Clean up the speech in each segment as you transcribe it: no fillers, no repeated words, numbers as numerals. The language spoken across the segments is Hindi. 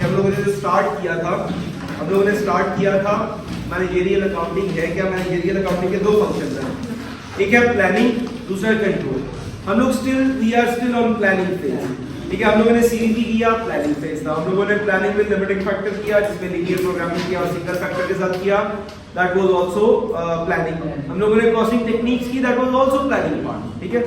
हम लोगों ने जो स्टार्ट किया था मैनेजरियल अकाउंटिंग है क्या। मैनेजरियल अकाउंटिंग के दो फंक्शन हैं, एक है प्लानिंग, दूसरा है कंट्रोल। हम लोग we are still on planning phase, ठीक है। हम लोगों ने सीवीपी किया, प्लानिंग फेज था। हम लोगों ने प्लानिंग विद लिमिटिंग फैक्टर किया, जिसमें लीनियर प्रोग्रामिंग किया और सिंगल फैक्टर के साथ किया, दैट वाज आल्सो प्लानिंग। हम लोगों ने कॉस्टिंग टेक्निक्स की, that was also planning part, ठीक है।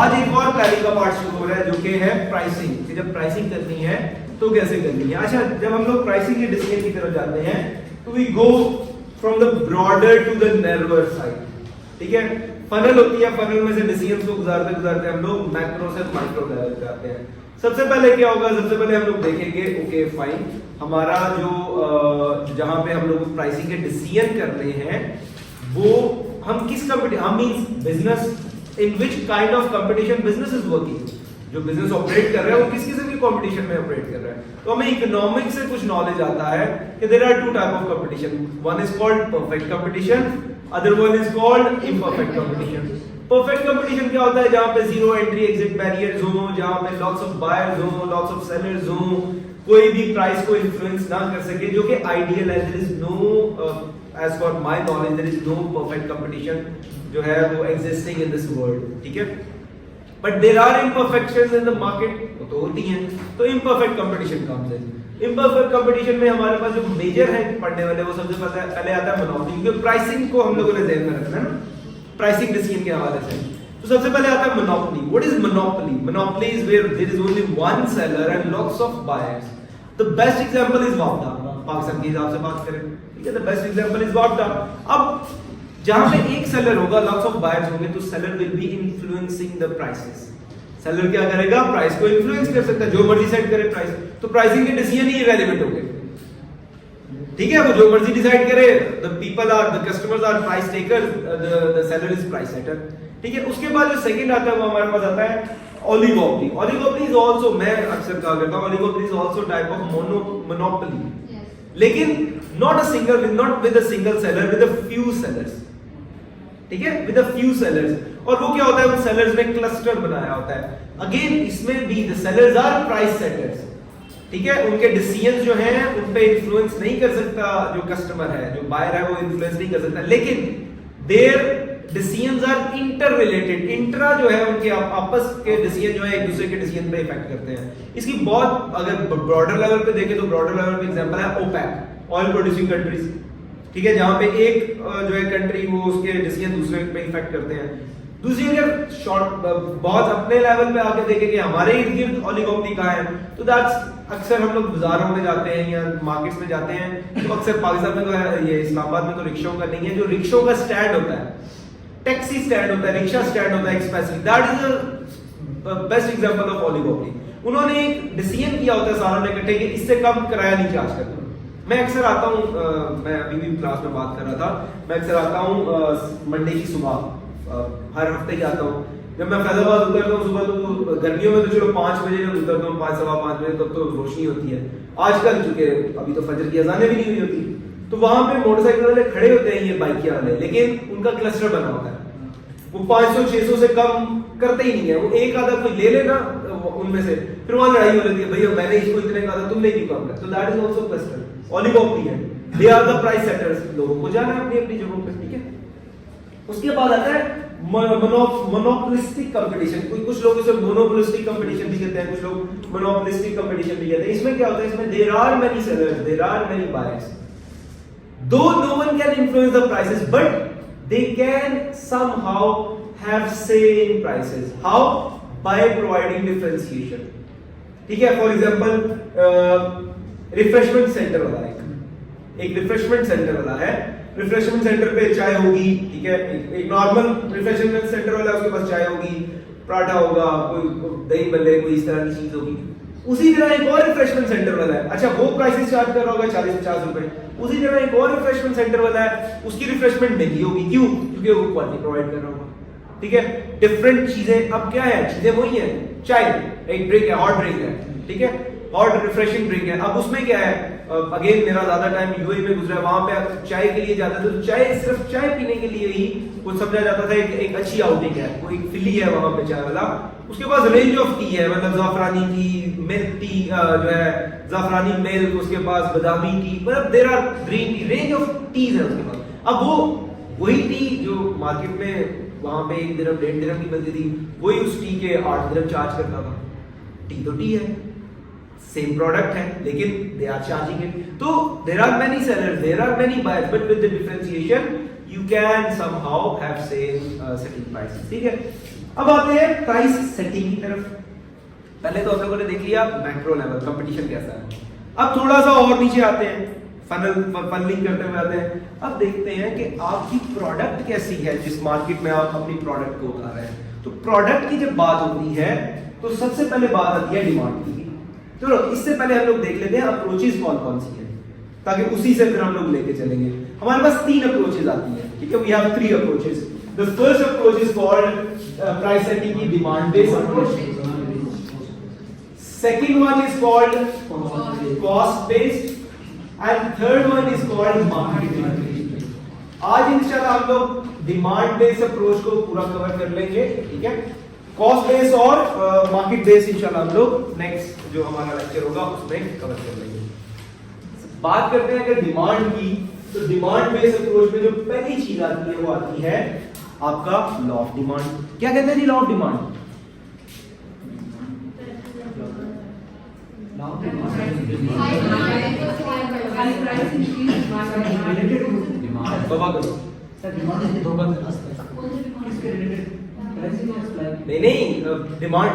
आज एक और प्लानिंग का पार्ट शुरू हो रहा है जो कि है प्राइसिंग, कि जब प्राइसिंग करनी है तो कैसे करनी है। अच्छा, जब हम लोग प्राइसिंग के डिसीजन की तरफ जाते हैं तो we go from the broader to the narrower side, ठीक है। फनल होती है, फनल में से डिसीजन को गुजारते गुजारते हम लोग मैक्रो से माइक्रो लेवल पे आते हैं। सबसे पहले क्या होगा, सबसे पहले हम लोग देखेंगे, ओके फाइन, हमारा जो जहां पे हम लोग प्राइसिंग के डिसीजन कर रहे हैं वो हम किस कंपटीशन, हम means business in which kind of competition business is working. जो बिजनेस ऑपरेट कर रहा है वो किस किस्म की कंपटीशन में ऑपरेट कर रहा है। तो हमें इकोनॉमिक्स से कुछ नॉलेज आता है कि there are two type of competition, one is called perfect competition, other one is called imperfect competition. Perfect competition क्या होता है, जहां पे जीरो एंट्री एग्जिट बैरियर्स हो, जहां पे लॉट्स ऑफ बायर्स हो, लॉट्स ऑफ सेलर्स हो, कोई भी प्राइस को इन्फ्लुएंस ना कर सके, जो कि आइडियल है। There is no, as for my knowledge, there is no perfect competition जो है वो एग्जिस्टिंग इन दिस वर्ल्ड, ठीक है। But there are imperfections in the market, वो तो होती हैं। तो imperfect competition comes in. Imperfect competition में हमारे पास जो मेजर है पढ़ने वाले, वो सबसे पहले आता है मोनोपोली, क्योंकि प्राइसिंग को हम लोगों ने ध्यान में रखना है ना, प्राइसिंग डिसीजन के हवाले से। तो सबसे पहले आता है monopoly. What is monopoly? Monopoly is where there is only one seller and lots of buyers. The best example is वापडा, पाकिस्तान के हिसाब से बात करें, ठीक है। द बेस्ट एग्जांपल इज वापडा। अब जहां पे एक सेलर होगा, लॉट्स ऑफ बायर्स होंगे, तो seller will be influencing the prices. Seller क्या करेगा, प्राइस को इन्फ्लुएंस कर सकता है, जो मर्जी सेट करे प्राइस। तो प्राइसिंग के डिसीजन ही इररिलेवेंट हो गए, ठीक है। वो जो मर्जी डिसाइड करे, the people are, the customers are price takers, the seller is price setter, ठीक है। उसके बाद जो सेकंड आता है वो हमारे पास आता है ओलिगोपोली। ओलिगोपोली इज आल्सो, मैं अक्सर कहा करता हूं, oligopoly is also type of monopoly, लेकिन not a single, not with a single seller, with a few sellers, ठीक है, विद अ फ्यू सेलर्स। और वो क्या होता है, उन सेलर्स ने क्लस्टर बनाया होता है। अगेन इसमें भी the sellers are price setters, ठीक है। उनके डिसीजंस जो हैं उन पे इन्फ्लुएंस नहीं कर सकता जो कस्टमर है, जो बायर है, वो इन्फ्लुएंस नहीं कर सकता, लेकिन their decisions are inter related. Intra जो है उनके आपस के डिसीजन जो है एक दूसरे के डिसीजन पे इफेक्ट करते हैं। इसकी बहुत, अगर ब्रॉडर लेवल पे देखें तो ब्रॉडर लेवल पे एग्जांपल है ओपेक, ऑयल प्रोड्यूसिंग कंट्रीज, ठीक है, जहां पे एक जो है कंट्री वो उसके डिसीजन दूसरे पे इफेक्ट करते हैं। दूसरी अगर शॉर्ट बहुत अपने लेवल पे आके देखें कि हमारे इर्द गिर्द ओलिगोपोली कहाँ है, तो दैट्स अक्सर हम लोग बाजारों में जाते हैं या मार्केट्स में जाते हैं, तो अक्सर पाकिस्तान में तो है, ये इस्लामाबाद में तो रिक्शों का नहीं है, जो रिक्शों का स्टैंड होता है, टैक्सी स्टैंड होता है, रिक्शा स्टैंड होता है, specially that is the best example of oligopoly. उन्होंने एक डिसीजन किया होता है सारों ने इकट्ठे कि इससे कम किराया नहीं चार्ज करना। मैं अक्सर आता हूँ, मैं अभी भी क्लास में बात कर रहा था, मैं अक्सर आता हूँ मंडे की सुबह, हर हफ्ते ही आता हूँ। जब मैं फैजाबाद उतरता हूँ सुबह, तो गर्मियों में तो चलो 5 बजे जब उतरता हूँ, 5 सवा 5 बजे, तब तो रोशनी होती है। आजकल चूंकि अभी तो फजर की अजानें भी नहीं हुई होती, तो वहां पे मोटरसाइकिल वाले खड़े होते हैं, ये बाइक वाले, लेकिन उनका क्लस्टर बना होता है, वो 500-600 से कम करते ही नहीं है। वो एक आधा कोई ले लेना उनमें से, फिर वहां लड़ाई हो जाती है, भैया मैंने इसको इतने कहा था, तुमने क्यों कम किया। तो that is also cluster, oligopoly है, they are the price setters. लोगों को जाना है अपनी अपनी जगहों पे, ठीक है। उसके बाद आता है मोनोपोलिस्टिक कंपटीशन। कुछ लोग इसे मोनोपोलिस्टिक कंपटीशन भी कहते हैं, कुछ लोग मोनोपोलिस्टिक कंपटीशन भी कहते हैं। इसमें क्या होता है, इसमें there are many sellers, there are many buyers, though no one can influence the prices, but they can somehow have say in prices. How? By providing differentiation, ठीक है। फॉर एग्जांपल रिफ्रेशमेंट सेंटर वाला एक रिफ्रेशमेंट सेंटर वाला है, रिफ्रेशमेंट सेंटर पे चाय होगी, ठीक है। एक नॉर्मल रिफ्रेशमेंट सेंटर वाला है, उसके पास चाय होगी, पराठा होगा, कोई दही भल्ले, कोई इस तरह की चीज होगी। उसी तरह एक और रिफ्रेशमेंट सेंटर वाला है, अच्छा वो प्राइसेस चार्ज कर रहा होगा 40-50 रुपए। उसी तरह एक और रिफ्रेशमेंट सेंटर वाला है, उसकी रिफ्रेशमेंट महंगी होगी, क्यों? क्योंकि वो क्वालिटी प्रोवाइड कर रहा होगा, ठीक है। डिफरेंट चीजें, अब क्या है, चीजें वही है, चाय एक ड्रिंक है, हॉट ड्रिंक है, ठीक है, हॉट रिफ्रेशिंग ड्रिंक है। अब उसमें क्या है, अगेन मेरा ज्यादा टाइम यूएई में गुजरा है, वहां पे चाय के लिए जाते थे तो चाय सिर्फ चाय पीने के लिए ही कुछ समझा जाता था एक अच्छी आउटिंग है, कोई फिली है वहां पे चाय वाला, उसके पास रेंज ऑफ टी है, मतलब जाफरानी टी, मिल्क टी जो है जाफरानी मिल्क, उसके पास बादामी टी, मतलब there are green tea, range of teas है उसके पास। अब वो वही टी जो मार्केट में वहां पे 1 दिरहम 1.5 दिरहम की मिलती थी, वही उस टी के 8 दिरहम चार्ज करता था। टी तो टी है, सेम प्रोडक्ट है, लेकिन दे आर चार्जिंग इट। तो there are many sellers, there are many buyers, but with the differentiation you can somehow have same setting prices. ठीक है, अब आते हैं प्राइस सेटिंग की तरफ। पहले तो हम लोगों ने देख लिया मैक्रो लेवल कंपटीशन कैसा है, अब थोड़ा सा और नीचे आते हैं, फनलिंग करते हुए आते हैं। अब देखते हैं कि आपकी प्रोडक्ट कैसी है जिस मार्केट में आप अपनी प्रोडक्ट को उतार रहे हैं। तो प्रोडक्ट की जब बात होती है तो सबसे पहले बात आती है डिमांड की। चलो इससे पहले हम लोग देख लेते हैं अप्रोचेस कौन कौन सी है, ताकि उसी से फिर हम लोग लेके चलेंगे। हमारे पास 3 अप्रोचेस आती है, ठीक है, we have 3 approaches. The first approach is called price setting की demand based approach, second one is called cost based, and third one is called market based। आज इंशाल्लाह हम लोग डिमांड बेस्ड अप्रोच को पूरा कवर कर लेंगे, ठीक है। कॉस्ट बेस्ड और मार्केट बेस्ड इंशाल्लाह हम लोग नेक्स्ट जो हमारा लेक्चर होगा उसमें कवर कर लेंगे। बात करते हैं अगर डिमांड की, तो डिमांड बेस्ड अप्रोच में जो पहली चीज आती है वो आती है आपका लॉ ऑफ डिमांड। क्या कहते हैं जी लॉ ऑफ डिमांड? नहीं डिमांड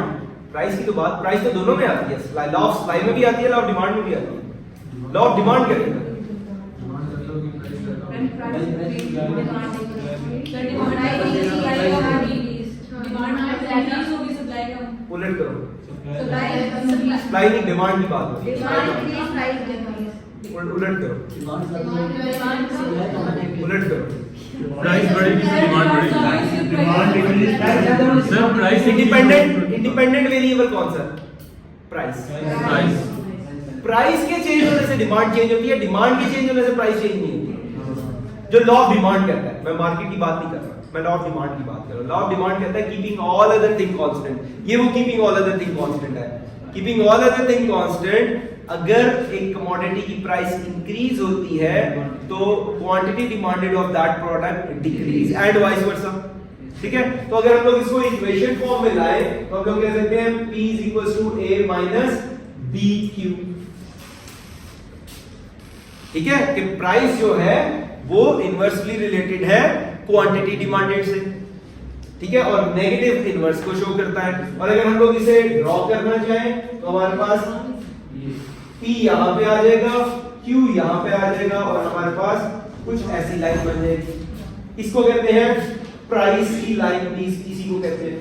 प्राइस की तो बात, प्राइस तो दोनों में आती है, लॉ ऑफ सप्लाई में भी आती है, लॉ ऑफ डिमांड में भी आती है। लॉ ऑफ डिमांड क्या है? उलट करो, सप्लाई की डिमांड की बात होती है, उलट करो, उलट करो, प्राइस बढ़ेगी तो डिमांड बढ़ेगी, demand sir price independent variable कौन सा? प्राइस। प्राइस के चेंज होने से डिमांड चेंज होती है, डिमांड के चेंज होने से प्राइस चेंज नहीं होती। जो लॉ ऑफ डिमांड कहता है, मैं मार्केट की बात नहीं कर रहा, मैं लॉ ऑफ डिमांड की बात कर रहा हूं। लॉ ऑफ डिमांड कहता है keeping all other thing constant. ये वो keeping all other thing constant है। Keeping all other thing constant, अगर एक कमोडिटी की प्राइस इंक्रीज होती है तो quantity demanded of that product decrease and vice versa. ठीक है, तो अगर हम लोग इसको इक्वेशन फॉर्म में लाए तो हम लोग कह सकते हैं P = A - BQ। ठीक है, कि प्राइस जो है वो इनवर्सली रिलेटेड है क्वांटिटी डिमांडेड से। ठीक है, और नेगेटिव इनवर्स को शो करता है। और अगर हम लोग इसे ड्रॉ करना चाहें तो हमारे पास P यहां पे आ जाएगा, Q यहां पे आ जाएगा और हमारे पास कुछ ऐसी लाइन बन जाएगी। इसको कहते हैं प्राइस की लाइन, इसी को कहते हैं।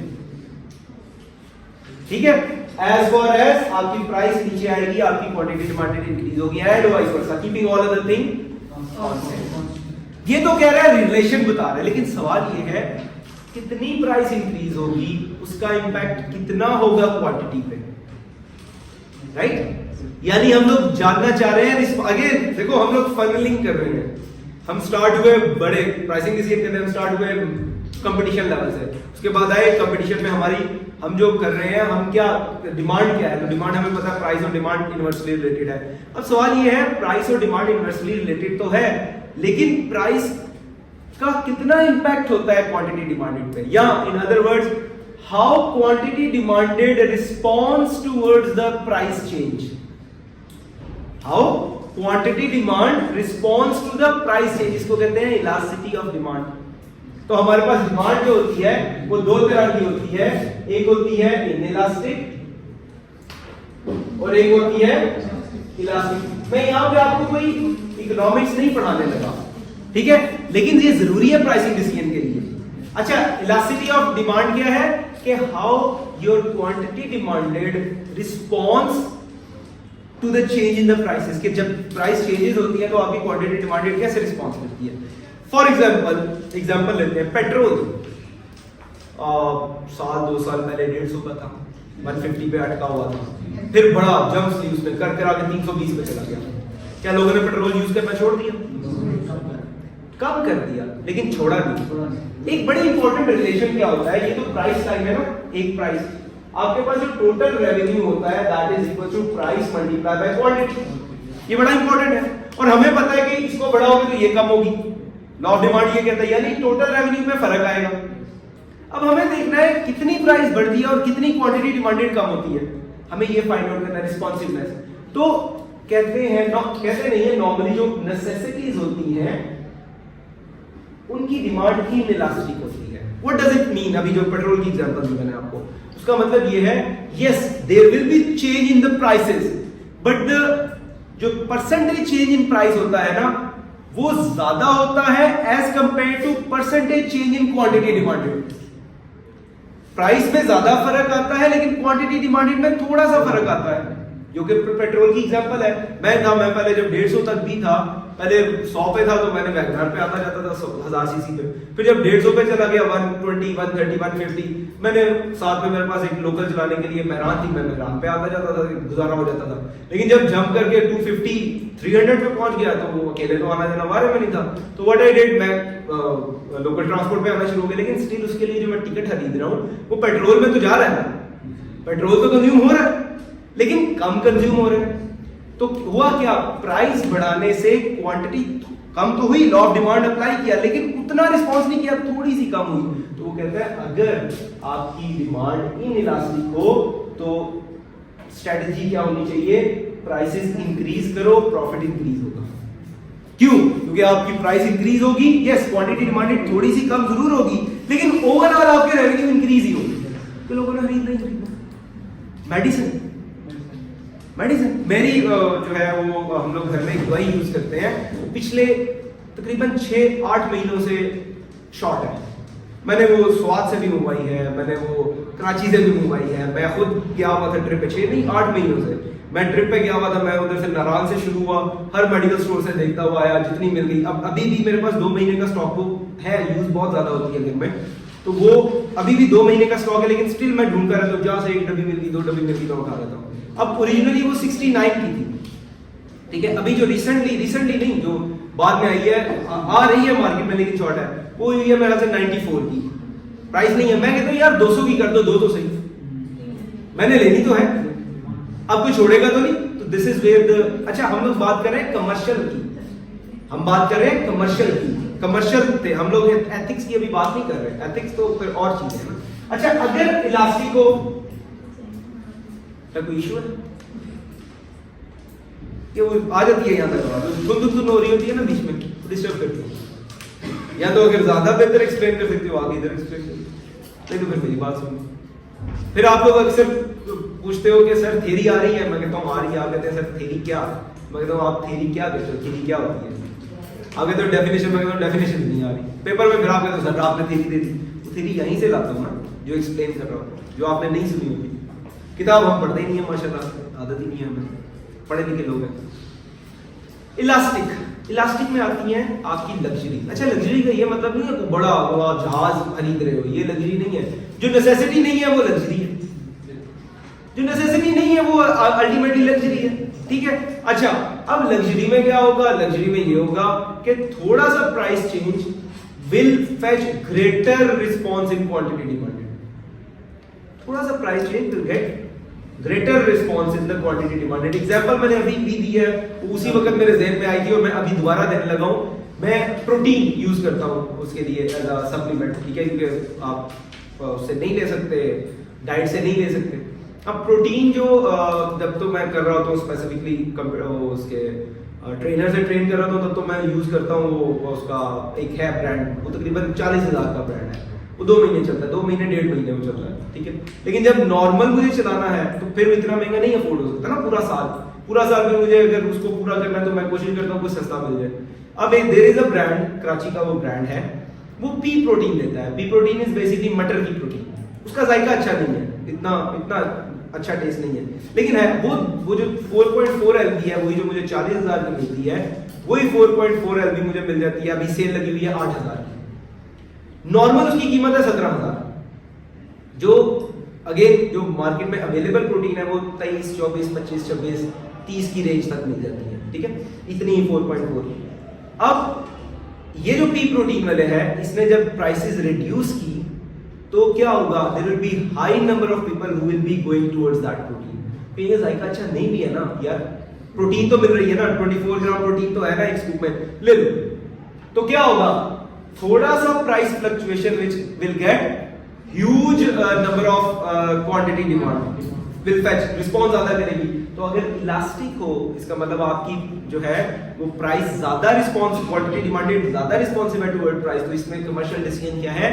ठीक है, एज फॉर एज आपकी प्राइस नीचे आएगी, आपकी क्वांटिटी डिमांडेड इंक्रीज होगी and vice versa, keeping all other thing constant. ये तो कह रहा है रिलेशन बता रहा है, लेकिन सवाल ये है कितनी प्राइस इंक्रीज होगी, उसका इंपैक्ट कितना होगा क्वांटिटी पे, राइट? यानी हम लोग जानना चाह रहे हैं। आगे देखो, हम लोग फनलिंग कर रहे हैं, हम स्टार्ट हुए बड़े प्राइसिंग किसी कहते हैं, हम स्टार्ट हुए कंपटीशन लेवल से, उसके बाद आए कंपटीशन में हमारी हम जो कर रहे हैं, हम क्या डिमांड क्या है, तो डिमांड हमें पता है, प्राइस और डिमांड इनवर्सली रिलेटेड है। अब सवाल ये है, प्राइस और डिमांड इनवर्सली रिलेटेड तो है, लेकिन प्राइस का कितना इंपैक्ट होता है क्वांटिटी डिमांडेड पे, या in other words how quantity demanded response towards the price change, how quantity demand response to the price change, इसको कहते हैं इलास्टिसिटी ऑफ डिमांड। तो हमारे पास डिमांड जो होती है वो दो तरह की होती है, एक होती है इनइलास्टिक और एक होती है इलास्टिक। मैं यहां पे आपको कोई इकोनॉमिक्स नहीं पढ़ाने लगा, ठीक है, लेकिन ये जरूरी है प्राइसिंग डिसीजन के लिए। अच्छा, इलास्टिसिटी ऑफ डिमांड क्या है कि how your quantity demanded response to the change in the prices, कि जब प्राइस चेंजेस होती है तो आपकी क्वांटिटी डिमांडेड कैसे रिस्पॉन्स करती है। फॉर एग्जांपल लेते हैं, पेट्रोल साल 2 साल पहले 150 का था, 150 पे अटका हुआ था, फिर बड़ा जंप ली उसमें कर आगे 320 पे चला गया। क्या लोगों ने पेट्रोल यूज करना छोड़ दिया? कम कर दिया, लेकिन छोड़ा नहीं। एक बड़ी इंपॉर्टेंट रिलेशन क्या होता है, ये तो प्राइस टाइम है ना, एक प्राइस, आपके पास जो टोटल रेवेन्यू होता है that is equal to price multiply by quantity. ये बड़ा इंपॉर्टेंट है और हमें पता है कि इसको बढ़ाओगे तो ये कम होगी। लॉ ऑफ डिमांड ये कहता है, यानी टोटल रेवेन्यू में फर्क आएगा। अब हमें देखना है कितनी प्राइस बढ़ती है और कितनी क्वांटिटी डिमांडेड कम होती है, हमें ये फाइंड आउट करना है, रिस्पॉन्सिवनेस। तो कहते हैं कहते नहीं है, नॉर्मली जो नेसेसिटीज होती हैं उनकी डिमांड इनइलास्टिक होती है। What does it mean? अभी जो पेट्रोल की एग्जांपल दी मैंने आपको, उसका मतलब ये है, yes there will be change in the prices, but the जो परसेंटेज चेंज इन प्राइस होता है ना, वो ज्यादा होता है as compare to percentage change in quantity demanded. Price में ज्यादा फर्क आता है लेकिन क्वांटिटी डिमांडेड में थोड़ा सा फर्क आता है, जो कि पेट्रोल की एग्जांपल है। मैं पहले जब 150 तक भी था, पहले 100 पे था तो मैंने वैगनर पे आता जाता था 1000 सीसी पे, फिर जब 150 पे चला गया 120, 130, 150, मैंने साथ में मेरे पास एक लोकल चलाने के लिए मैरान थी, मैं मैरान पे आता जाता था, गुजारा हो जाता था। लेकिन जब जंप करके 250, 300 पे पहुंच गया तो वो अकेले तो आना जाना बारे में नहीं था, तो व्हाट आई डिड, मैं लोकल ट्रांसपोर्ट पे आना शुरू हो गया। लेकिन स्टिल उसके लिए जो मैं टिकट खरीद रहा हूँ वो पेट्रोल में तो जा रहा है, पेट्रोल तो कंज्यूम हो रहा है लेकिन कम कंज्यूम हो रहे हैं। तो हुआ क्या, प्राइस बढ़ाने से क्वांटिटी कम तो हुई, लॉ ऑफ डिमांड अप्लाई किया, लेकिन उतना रिस्पांस नहीं किया, थोड़ी सी कम हुई। तो वो कहता है अगर आपकी डिमांड इनइलास्टिक हो तो स्ट्रेटजी क्या होनी चाहिए, प्राइसेस इंक्रीज करो, प्रॉफिट इंक्रीज होगा। क्यों? क्योंकि आपकी प्राइस इंक्रीज होगी, यस क्वांटिटी डिमांडेड थोड़ी सी कम जरूर होगी, लेकिन ओवरऑल आपके रेवेन्यू इंक्रीज ही होगी, तो लोगों ने खरीदना। मेडिसिन मेरी जो है वो हम लोग घर में एक दवाई यूज करते हैं, पिछले तकरीबन 6-8 महीनों से शॉर्ट है। मैंने वो स्वाद से भी मंगवाई है, मैंने वो कराची से भी मंगवाई है, मैं खुद गया हुआ था ट्रिप पे, 6 नहीं 8 महीनों से मैं ट्रिप पे गया हुआ था। मैं उधर से नारायण से शुरू हुआ, हर मेडिकल स्टोर से देखता हुआ आया, जितनी मिल गई। अब अभी भी मेरे पास 2 महीने का स्टॉक वो है, यूज बहुत ज्यादा होती है घर में, तो वो अभी भी 2 महीने का स्टॉक है, लेकिन स्टिल मैं ढूंढता रहता हूँ, जहां से 1 डब्बी मिल गई 2 डब्बी मिल गई तो उठा लेता हूँ। अब ओरिजिनली वो 69 की थी, ठीक है, अभी जो रिसेंटली नहीं, जो बाद में आई है, आ रही है मार्केट में लेकिन शॉर्ट है, वो हुई है मेरा से 94 की। प्राइस नहीं है, मैं कहता हूँ यार 200 की कर दो, 2 तो सही, मैंने लेनी तो है, अब कोई छोड़ेगा तो नहीं। तो दिस इज वेयर द, अच्छा हम लोग बात कर रहे हैं कमर्शियल की, हम बात कर रहे हैं कमर्शियल की, कमर्शियल थे हम लोग, एथिक्स की अभी बात नहीं कर रहे, एथिक्स तो फिर और चीज है। अच्छा अगर इलास्टिक को कोई इशू है कि वो आ जाती है यहाँ तक, धुन हो रही होती है ना बीच में, डिस्टर्ब करती है, या तो अगर ज्यादा बेहतर एक्सप्लेन कर सकते हो आगे इधर एक्सप्लेन कर, नहीं तो फिर मेरी बात सुनो। फिर आप लोग अक्सर पूछते हो कि सर थ्योरी आ रही है, मैं कहता हूँ आ रही है, आप कहते हैं सर थ्योरी क्या, मैं कहता हूँ आप थ्योरी क्या कहते हो, थ्योरी क्या होती है, आगे तो डेफिनेशन, मैं कहता हूँ डेफिनेशन नहीं आ रही, पेपर में फिर आप कहते हो सर आपने थ्योरी दे दी, तो थ्योरी यहीं से लाता हूँ ना, जो एक्सप्लेन कर रहा हूँ, जो आपने नहीं सुनी होगी। किताब हम पढ़ते ही नहीं है माशाल्लाह, आदत ही नहीं है हमें, पढ़े लिखे लोग हैं। इलास्टिक में आती है आपकी लग्जरी। अच्छा लग्जरी का ये मतलब नहीं है बड़ा बड़ा जहाज खरीद रहे हो, ये लग्जरी नहीं है। जो नेसेसिटी नहीं है वो लग्जरी है, जो नेसेसिटी नहीं है वो अल्टीमेटली लग्जरी है, ठीक है। अच्छा अब लग्जरी में क्या होगा, लग्जरी में ये होगा कि थोड़ा सा price change will fetch greater response in quantity demanded, थोड़ा सा price change will get greater response in the quantity demanded. Example मैंने अभी भी दी है, उसी वक्त मेरे ज़हन में आई थी और मैं अभी दोबारा देने लगा हूं। मैं प्रोटीन यूज करता हूं उसके लिए एज अ सप्लीमेंट, ठीक है, क्योंकि आप उससे नहीं ले सकते, डाइट से नहीं ले सकते। अब प्रोटीन जो जब तो मैं कर रहा होता हूँ स्पेसिफिकली उसके ट्रेनर से ट्रेन कर रहा था, तब तो मैं यूज करता हूँ वो उसका एक है ब्रांड, वो तकरीबन 40,000 का ब्रांड है, वो 2 महीने चलता है, 2 महीने 1.5 महीने में चलता है, ठीक है। लेकिन जब नॉर्मल मुझे चलाना है तो फिर इतना महंगा नहीं अफोर्ड हो सकता ना, पूरा साल में मुझे अगर उसको पूरा करना है तो मैं कोशिश करता हूँ कुछ सस्ता मिल जाए। अब एक there is a brand, Karachi का वो ब्रांड है, वो पी प्रोटीन देता है। पी प्रोटीन इज बेसिकली मटर की प्रोटीन, उसका जायका अच्छा नहीं है, इतना अच्छा टेस्ट नहीं है, लेकिन है वो जो 4.4 LB है, वही जो मुझे 40,000 की मिलती है, वही 4.4 LB मुझे मिल जाती है, अभी सेल लगी हुई है 8,000 की। नॉर्मल उसकी कीमत है 17,000, जो अगेन जो मार्केट में अवेलेबल प्रोटीन है वो 23, 24, 25, 26, 30 की रेंज तक मिल जाती है। ठीक है, इतनी ही 4.4। अब ये जो पी प्रोटीन वाले हैं, इसने जब प्राइसेस रिड्यूस की तो क्या होगा, there will be high number of people who will be going towards that protein. कहेंगे जायका अच्छा नहीं भी है ना यार, प्रोटीन तो मिल रही है ना, 24 ग्राम प्रोटीन तो है ना एक स्कूप में, ले लो। तो क्या होगा, थोड़ा सा price fluctuation which will get huge number of quantity demand will fetch, response ज्यादा करेगी। तो अगर इलास्टिक हो, इसका मतलब आपकी जो है वो प्राइस ज्यादा रिस्पॉन्स, क्वांटिटी डिमांडेड ज्यादा रिस्पॉन्सिव है टुवर्ड प्राइस। तो इसमें कमर्शियल डिसीजन क्या है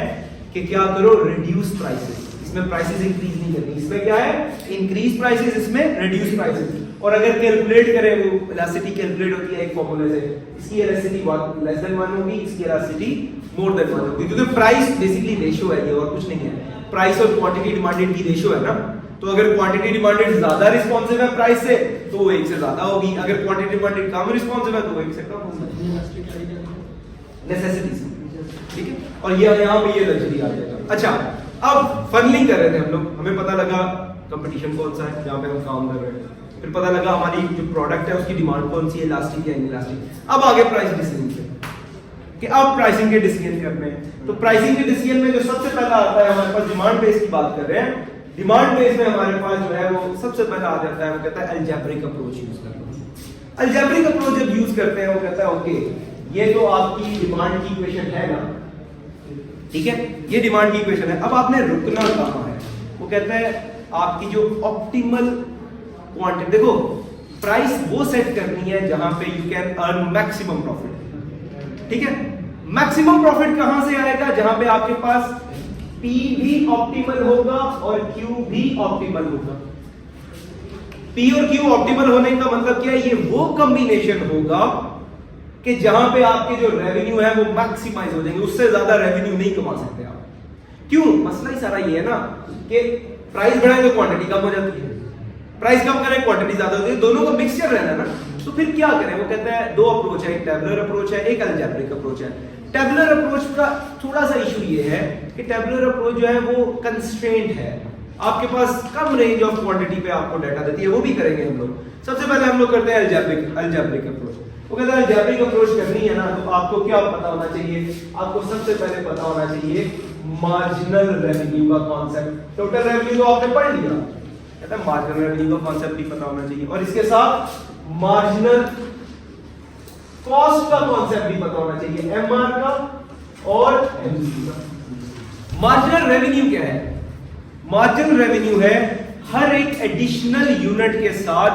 कि क्या करो, रिड्यूस प्राइसेस। इसमें प्राइसेस इंक्रीज नहीं करनी, इसमें क्या है, इंक्रीज प्राइसेस, इसमें रिड्यूस प्राइसेस। और अगर कैलकुलेट करें, वो इलास्टिसिटी कैलकुलेट होती है एक फॉर्मूले से, इसकी इलास्टिसिटी लेस देन 1 होगी, इसकी इलास्टिसिटी मोर देन 1 होगी, क्योंकि प्राइस बेसिकली रेशियो है, ये और कुछ नहीं है। प्राइस और क्वांटिटी डिमांडेड की रेशियो है ना, तो अगर क्वांटिटी डिमांडेड ज्यादा रिस्पॉन्सिव है प्राइस से तो वो 1 से ज्यादा होगी, अगर क्वांटिटी डिमांडेड कम रिस्पॉन्सिव है तो वो 1 से कम होगी। नेसेसिटीज, ठीक है, और ये यहां पे ये लग्जरी आ जाएगा। अच्छा, अब फनलिंग कर रहे थे हम लोग, हमें पता लगा कंपटीशन कौन सा है जहां पे हम काम कर रहे हैं, फिर पता लगा हमारी जो प्रोडक्ट है उसकी डिमांड कौन सी है, इलास्टिक या इनइलास्टिक। अब आगे प्राइस डिसीजन पे कि अब प्राइसिंग के डिसीजन करने हैं। तो प्राइसिंग के डिसीजन में जो सबसे पहला आता है, हमारे पास डिमांड बेस की बात कर रहे हैं। डिमांड बेस में हमारे पास जो है वो सबसे पहला आ जाता है, वो कहता है अलजेब्रिक अप्रोच यूज करना। अलजेब्रिक अप्रोच जब यूज करते हैं, वो कहता है ओके, ये तो आपकी डिमांड की इक्वेशन है ना, ठीक है, ये डिमांड की इक्वेशन है। अब आपने रुकना कहां है, वो कहता है आपकी जो ऑप्टिमल क्वांटिटी, देखो प्राइस वो सेट करनी है जहां पे you can earn maximum profit, ठीक है। मैक्सिमम प्रॉफिट कहां से आएगा, जहां पे आपके पास P भी ऑप्टिमल होगा और Q भी ऑप्टिमल होगा। P और Q ऑप्टिमल होने का मतलब क्या है, ये वो कॉम्बिनेशन होगा कि जहां पे आपके जो रेवेन्यू है वो मैक्सिमाइज हो जाएंगे, उससे ज्यादा रेवेन्यू नहीं कमा सकते आप। क्यों, मसला ही सारा ये है ना कि प्राइस बढ़ाए तो क्वांटिटी कम हो जाती है, प्राइस कम करें क्वांटिटी ज्यादा होती है, दोनों का मिक्सचर रहना ना। तो फिर क्या करें, वो कहता है दो अप्रोच है, एक टेबुलर अप्रोच है, एक अलजेब्रिक अप्रोच है। टेबुलर अप्रोच का थोड़ा सा इशू ये है कि टेबुलर अप्रोच जो है वो कंस्ट्रेंट है, आपके पास कम रेंज ऑफ क्वांटिटी पे आपको डाटा देती है, वो भी करेंगे हम लोग। सबसे पहले हम लोग करते हैं अलजेब्रिक अप्रोच। वो कहता है अलजेब्रिक अप्रोच करनी है ना, तो आपको क्या पता होना चाहिए, आपको सबसे पहले पता होना चाहिए मार्जिनल रेवेन्यू का कॉन्सेप्ट। टोटल रेवेन्यू तो आपने पढ़ लिया, कहता है मार्जिनल रेवेन्यू का कॉन्सेप्ट भी पता होना चाहिए, और इसके साथ मार्जिनल कॉस्ट का कॉन्सेप्ट भी पता होना चाहिए, एमआर का और एमसी का। मार्जिनल रेवेन्यू क्या है, मार्जिनल रेवेन्यू है हर एक एडिशनल यूनिट के साथ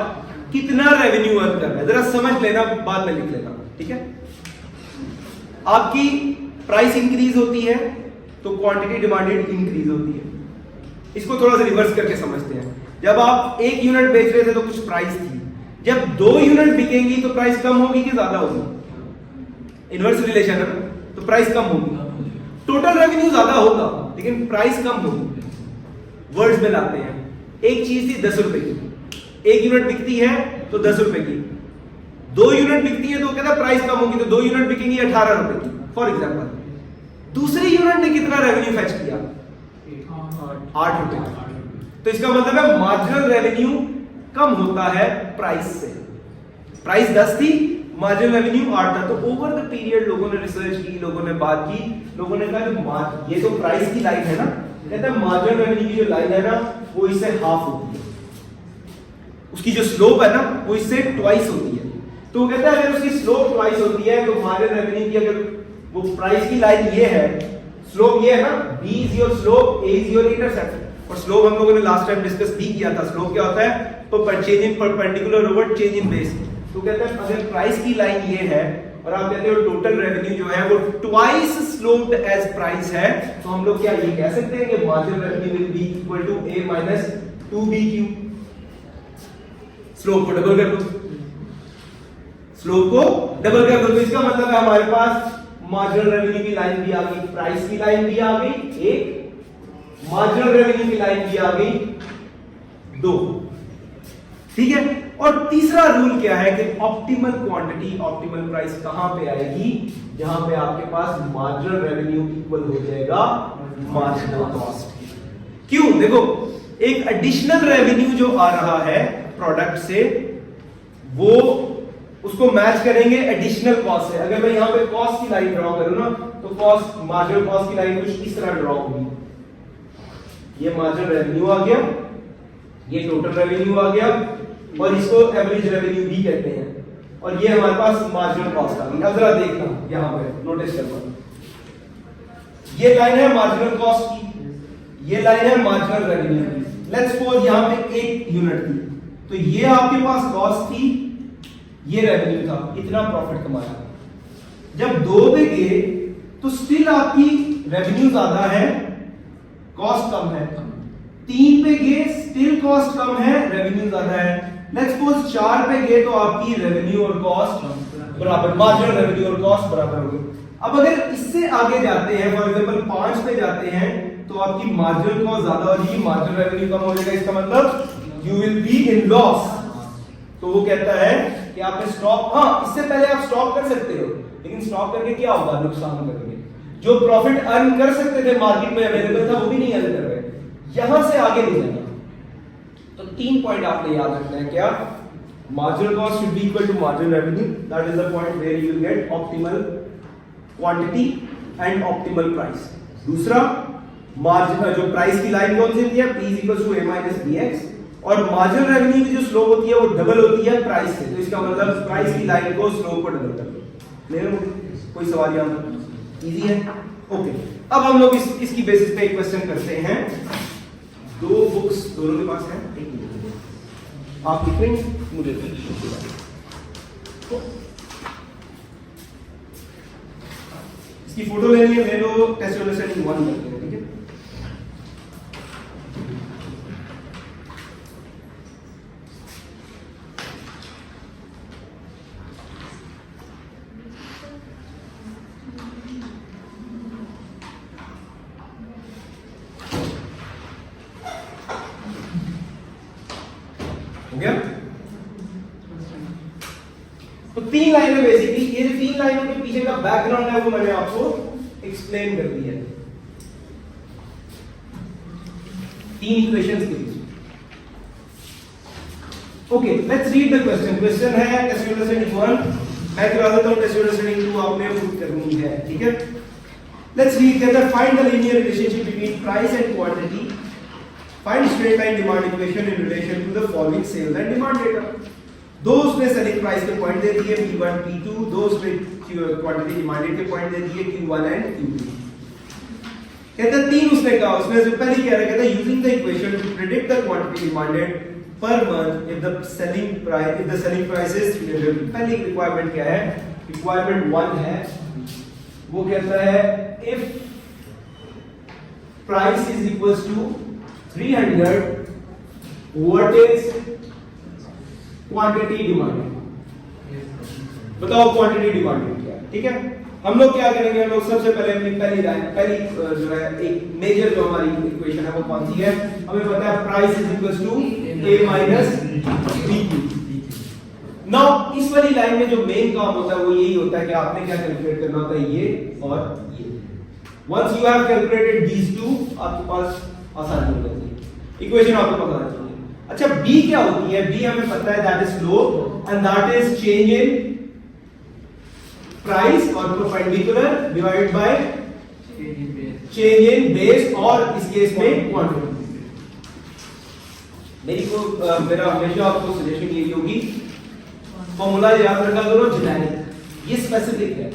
कितना रेवेन्यू अर्न कर रहा है। जरा समझ लेना, बाद में लिख लेना, ठीक है। आपकी प्राइस इंक्रीज होती है तो क्वांटिटी डिमांडेड इंक्रीज होती है। इसको थोड़ा सा रिवर्स करके समझते हैं। जब आप एक यूनिट बेच रहे थे तो कुछ प्राइस थी, जब 2 यूनिट बिकेंगी तो प्राइस कम होगी कि ज्यादा होगी, इनवर्स रिलेशन है, तो प्राइस कम होगी। टोटल रेवेन्यू ज्यादा होगा लेकिन प्राइस कम होगी। वर्ड्स में लाते हैं, एक चीज थी 10 रुपए की, एक यूनिट बिकती है तो 10 रुपए की, 2 यूनिट बिकती है तो कहता प्राइस कम होगी, तो 2 यूनिट बिकेंगी 18 रुपए की फॉर एग्जांपल। दूसरी यूनिट ने कितना रेवेन्यू फेच किया, 8 रुपए। तो इसका मतलब है मार्जिनल रेवेन्यू कम होता है प्राइस से। प्राइस 10 थी, मार्जिनल रेवेन्यू 8 था। तो ओवर द पीरियड लोगों ने रिसर्च की, लोगों ने बात की, लोगों ने कहा ये तो प्राइस की लाइन है ना, कहता है मार्जिनल रेवेन्यू की जो लाइन है ना वो इससे हाफ होती है, उसकी जो स्लोप है ना वो इससे ट्वाइस होती है। तो कहता है अगर उसकी स्लोप ट्वाइस होती है तो मार्जिनल रेवेन्यू की, अगर वो प्राइस की लाइन ये है, स्लोप ये है ना, b is your slope, a is your intercept. और स्लोप हम लोगों ने लास्ट टाइम डिस्कस भी किया था, स्लोप क्या होता है, पर change in perpendicular over change in base. तो कहता है अगर प्राइस की लाइन ये है और आप कहते हो टोटल रेवेन्यू जो है वो ट्वाइस स्लोप्ड एज प्राइस है, तो हम लोग क्या ये कह सकते हैं कि marginal revenue will be equal to a minus 2bq। Slope को डबल कर दो, स्लोप को डबल कर दो, तो इसका मतलब है हमारे पास मार्जिनल रेवेन्यू की लाइन भी आ गई, प्राइस की लाइन भी आ गई एक, मार्जिनल रेवेन्यू की लाइन भी आ गई 2, ठीक है। और तीसरा रूल क्या है कि ऑप्टिमल क्वांटिटी ऑप्टिमल प्राइस कहां पे आएगी, जहां पे आपके पास मार्जिनल रेवेन्यू इक्वल हो जाएगा मार्जिनल कॉस्ट। क्यों, देखो एक एडिशनल रेवेन्यू जो आ रहा है प्रोडक्ट से वो उसको मैच करेंगे एडिशनल कॉस्ट से। अगर मैं यहाँ पे कॉस्ट की लाइन ड्रॉ करूँ ना, तो कॉस्ट, मार्जिनल कॉस्ट की लाइन कुछ इस तरह ड्रॉ होगी। ये मार्जिनल रेवेन्यू आ गया, ये टोटल रेवेन्यू आ गया, और इसको एवरेज रेवेन्यू भी कहते हैं, और ये हमारे पास मार्जिनल कॉस्ट आ गई। अब जरा देखना यहाँ पे नोटिस करना, ये लाइन है मार्जिनल कॉस्ट की, ये लाइन है मार्जिनल रेवेन्यू की। लेट्स सपोज यहाँ पे 1 यूनिट थी, तो ये आपके पास कॉस्ट थी, ये रेवेन्यू था, इतना प्रॉफिट कमाया। जब 2 पे गए तो स्टिल आपकी रेवेन्यू ज्यादा है, कॉस्ट कम है। 3 पे गए स्टिल कॉस्ट कम है, रेवेन्यू ज्यादा है। लेट्स सपोज 4 पे गए तो आपकी रेवेन्यू और कॉस्ट बराबर, मार्जिनल रेवेन्यू और कॉस्ट बराबर हो गई। अब अगर इससे आगे जाते हैं, फॉर एग्जांपल 5 पे जाते हैं, तो आपकी मार्जिनल कॉस्ट ज्यादा हो जाएगी, मार्जिनल रेवेन्यू कम हो जाएगा, इसका मतलब you will be in loss. तो वो कहता है कि आपने स्टॉप, हाँ इससे पहले आप स्टॉप कर सकते हो, लेकिन स्टॉप करके क्या होगा, नुकसान करेंगे। जो प्रॉफिट अर्न कर सकते थे, मार्केट में अवेलेबल था, वो भी नहीं अर्न कर रहे, यहां से आगे नहीं जाना। तो 3 पॉइंट आपने याद रखना है, क्या? Marginal cost should be equal to marginal revenue, that is the point where you will get optimal quantity and optimal price. दूसरा, मार्जिन, जो प्राइस की लाइन कौन सी होती है, P equal to A minus BX, और मार्जिनल रेवेन्यू की जो स्लोप होती है वो डबल होती है प्राइस से। तो इसका मतलब प्राइस की लाइन को स्लोप पर डबल कर लो। क्लियर हो? कोई सवाल यहाँ पर? इजी है? ओके, अब हम लोग इसकी बेसिस पे एक क्वेश्चन करते हैं। 2 बुक्स दोनों के पास हैं, एक मिनट आप लिख लेंगे, मुझे इसकी फोटो लेनी है, ले लो, टेस्ट अंडरस्टैंडिंग 1 करते हैं, ठीक है? हो गया? तो 3 लाइनें बेसिकली, ये जो 3 लाइनों के पीछे का बैकग्राउंड है वो मैंने आपको एक्सप्लेन कर दिया है 3 इक्वेशंस के बीच। Okay, let's read the question. Question है टेस्ट अंडरस्टैंडिंग 1, मैं करा देता हूं टेस्ट अंडरस्टैंडिंग 2 आपने प्रूव करनी है, ठीक है? लेट्स रीड कहता है find the linear relationship between price and quantity, find straight line demand equation in relation to the following sales and demand data. दो उसने सेलिंग प्राइस के पॉइंट दे दिए P1 P2, दो उसने क्वांटिटी डिमांडेड के पॉइंट दे दिए Q1 एंड Q2। कहता है 3 उसने कहा, उसने जो पहले कह रहा है, कहता है using the equation two predict the quantity demanded per month if the selling price is 300। पहली रिक्वायरमेंट क्या है? रिक्वायरमेंट 1 है, वो कहता है if price is equals to 300 what is quantity demanded. बताओ क्वांटिटी डिमांडेड क्या है, ठीक है? हम लोग क्या करेंगे, हम लोग सबसे पहले अपनी पहली जो है एक मेजर जो हमारी इक्वेशन है वो कौन सी है? हमें पता है price is equals to A minus B। Now इस वाली लाइन में जो मेन काम होता है वो यही होता है कि आपने क्या कैलकुलेट करना होता है, ये और ये। Once you have calculated these two, आपके पास आसानी हो जाती है, इक्वेशन आपको पता है। अच्छा, B क्या होती है? B हमें पता है that is slope and that is change in price और perpendicular divided by change in base, और इस केस में क्वांटिटी। मेरा हमेशा आपको सजेशन यही होगी, फॉर्मूला याद रखा करो जेनेरिक, ये स्पेसिफिक है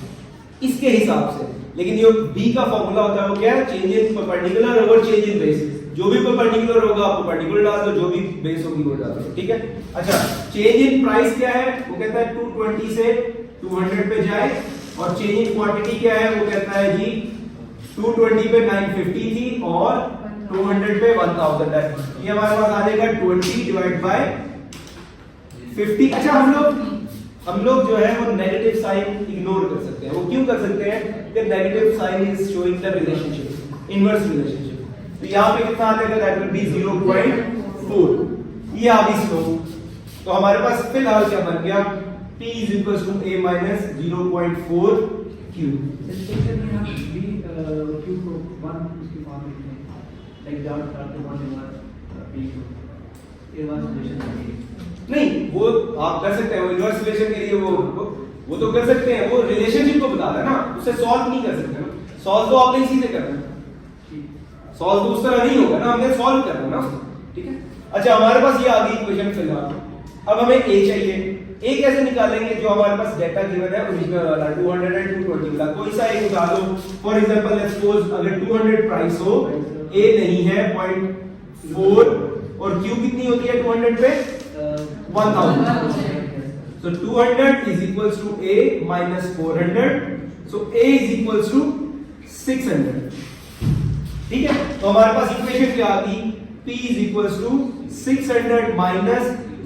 इसके हिसाब से, लेकिन जो B का फॉर्मूला होता है वो क्या है? Change in perpendicular over change in base. जो भी परपेंडिकुलर होगा आपको परपेंडिकुलर डाल दो, जो भी बेस होगी वो डाल दो, ठीक है? अच्छा, चेंज इन प्राइस क्या है? वो कहता है 220 से 200 पे जाए, और चेंज इन क्वांटिटी क्या है? वो कहता है जी 220 पे 950 थी और 200 पे 1000 है। ये हमारे पास आ जाएगा 20 डिवाइड बाय 50। अच्छा, हम लोग जो है वो नेगेटिव साइन इग्नोर कर सकते हैं। वो क्यों कर सकते हैं? कि negative sign is showing the relationship, inverse relationship. तो यहाँ पे कितना आ जाएगा? That will be 0.4। ये आ गई स्लोप। तो हमारे पास फिलहाल क्या बन गया? P is equals to A minus 0.4 Q। Q को 1 उसके बाद लिखते हैं, लाइक दैट 1 P को नहीं, वो आप कर सकते हैं, वो इनवर्स रिलेशन के लिए वो तो कर सकते हैं, वो रिलेशनशिप को बता रहा है ना, उसे सॉल्व नहीं कर सकते ना। सॉल्व तो आपने इसी से करना है, सॉल्व तो उस तरह नहीं होगा ना, हमने सॉल्व करना है ना उसको, ठीक है। अच्छा, हमारे पास ये आ गई इक्वेशन फिलहाल। अब हमें a चाहिए। a कैसे निकालेंगे? जो हमारे पास डेटा गिवन है ओरिजिनल वाला 200 एंड 220 वाला, कोई सा एक उठा लो। फॉर एग्जांपल लेट्स सपोज अगर 200 प्राइस हो, a नहीं है 0.4 और q कितनी होती है 200 पे 1000। So 200 is equals to a minus 400. So a is equals to 600. ठीक है, तो हमारे पास इक्वेशन क्या आ गई? p is equals to 600 minus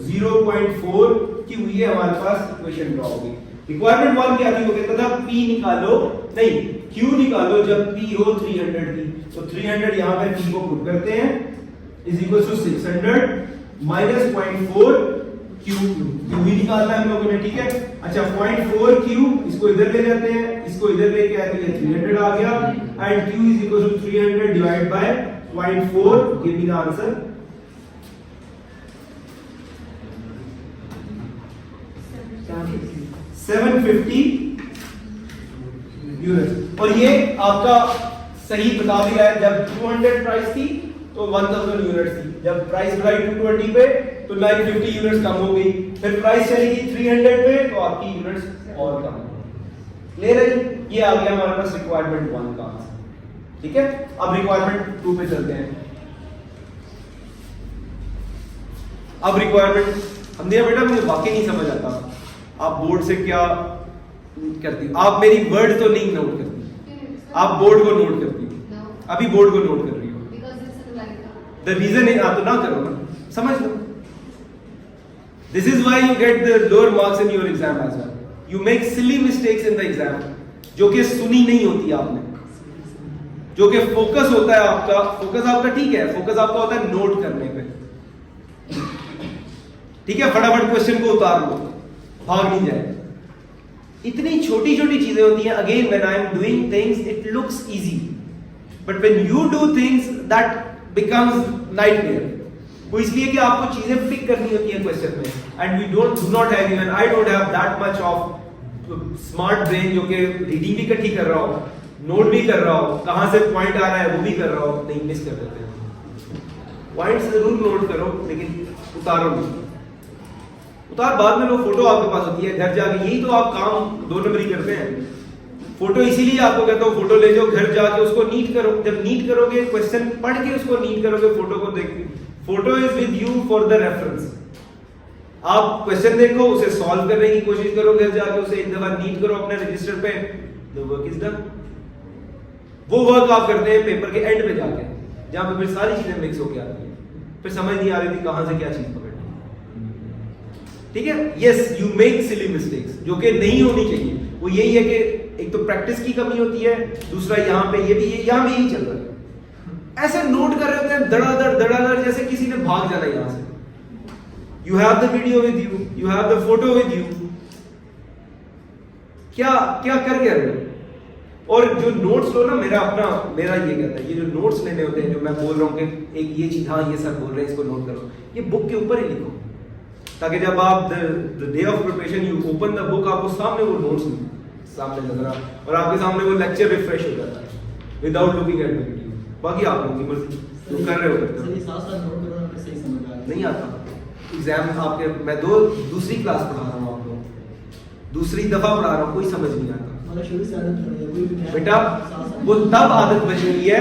0.4 की हुई है हमारे पास इक्वेशन ड्रॉ होगी। रिक्वायरमेंट 1 क्या थी? वो कहता था p निकालो, नहीं q निकालो जब p हो 300 की। तो 300 यहां पे p को पुट करते हैं is equals to 600 minus 0.4 q भी निकालना है हम लोगों ने, ठीक है। अच्छा 0.4 q इसको इधर ले जाते हैं, इसको इधर लेके आते हैं, 300 आ गया and q is equals to 300 divided by 0.4, give me the answer। 750 unit. और ये आपका सही बता भी रहा है, जब 200 प्राइस थी तो 1000 यूनिट्स थी, जब प्राइस बढ़ाई 220 पे तो 950 यूनिट्स कम हो गई, फिर प्राइस चलेगी 300 पे तो आपकी यूनिट्स और कम हो गई। ले रही, ये आ गया हमारे पास रिक्वायरमेंट 1 का आंसर, ठीक है। अब रिक्वायरमेंट 2 पे चलते हैं। अब रिक्वायरमेंट हमने बेटा मुझे वाकई नहीं समझ आता आप बोर्ड से क्या करती हो। आप मेरी वर्ड तो नहीं नोट करती, आप बोर्ड को नोट करती हो, अभी बोर्ड को नोट कर रही हो। The reason is आप तो ना करो ना, समझ लो। This is why you get the lower marks in your exam as well. You make silly mistakes in the exam, जो कि सुनी नहीं होती आपने, जो कि फोकस होता है आपका, फोकस आपका ठीक है, फोकस आपका होता है नोट करने पे, ठीक है। फटाफट क्वेश्चन को उतार लो, भाग नहीं जाए। इतनी छोटी छोटी चीजें होती हैं। Again when I am doing things it looks easy, but when you do things that becomes nightmare. वो इसलिए कि आपको चीजें पिक करनी होती है क्वेश्चन में, and we do not have, even I don't have that much of smart brain जो कि रीडिंग भी इकट्ठी कर रहा हो, नोट भी कर रहा हो, कहां से पॉइंट आ रहा है वो भी कर रहा हो, नहीं मिस कर देते हैं। पॉइंट्स जरूर नोट करो लेकिन उतारो नहीं। उतार बाद में लो, फोटो आपके पास होती है घर जाके, यही तो आप काम 2 नंबरी करते हैं। फोटो इसीलिए आपको कहता हूँ फोटो ले जाओ घर जाके, उसको नीट करो। जब नीट करोगे, क्वेश्चन पढ़ के उसको नीट करोगे, फोटो को देख के, photo is with you for the reference. आप क्वेश्चन देखो, उसे सॉल्व करने की कोशिश करो घर जाके, उसे एक दफा नीट करो अपने रजिस्टर पे, द वर्क इज डन। वो वर्क आप करते हैं पेपर के एंड पे जाके, जहां पे फिर सारी चीजें मिक्स होके आती है, फिर समझ नहीं आ रही थी कहां से क्या चीज पकड़नी, ठीक है। Yes, you make silly mistakes जो कि नहीं होनी चाहिए। वो यही है कि एक तो प्रैक्टिस की कमी होती है, दूसरा यहाँ पे ये भी, यहाँ भी यही चल रहा है। ऐसे नोट कर रहे होते हैं धड़ाधड़ जैसे किसी ने भाग जाना यहाँ से। You have the video with you, you have the photo with you, क्या क्या कर रहे हो। और जो नोट्स लो ना, मेरा ये कहता है, ये जो नोट्स लेने होते हैं, जो मैं बोल रहा हूँ कि एक ये चीज, हाँ ये सर बोल रहे हैं, इसको नोट करो, ये बुक के ऊपर ही लिखो, ताकि जब आप the day of preparation you open the book, आपको सामने वो नोट्स सामने नजर आ, और आपके सामने वो लेक्चर रिफ्रेश हो जाता है without looking at the video. बाकी आप लोगों की मर्जी, जो कर रहे हो करते हो। नहीं आता एग्जाम आपके, मैं दूसरी क्लास पढ़ा रहा हूँ आपको, दूसरी दफा पढ़ा रहा हूँ, कोई समझ नहीं आता बेटा। वो तब आदत बनी हुई है,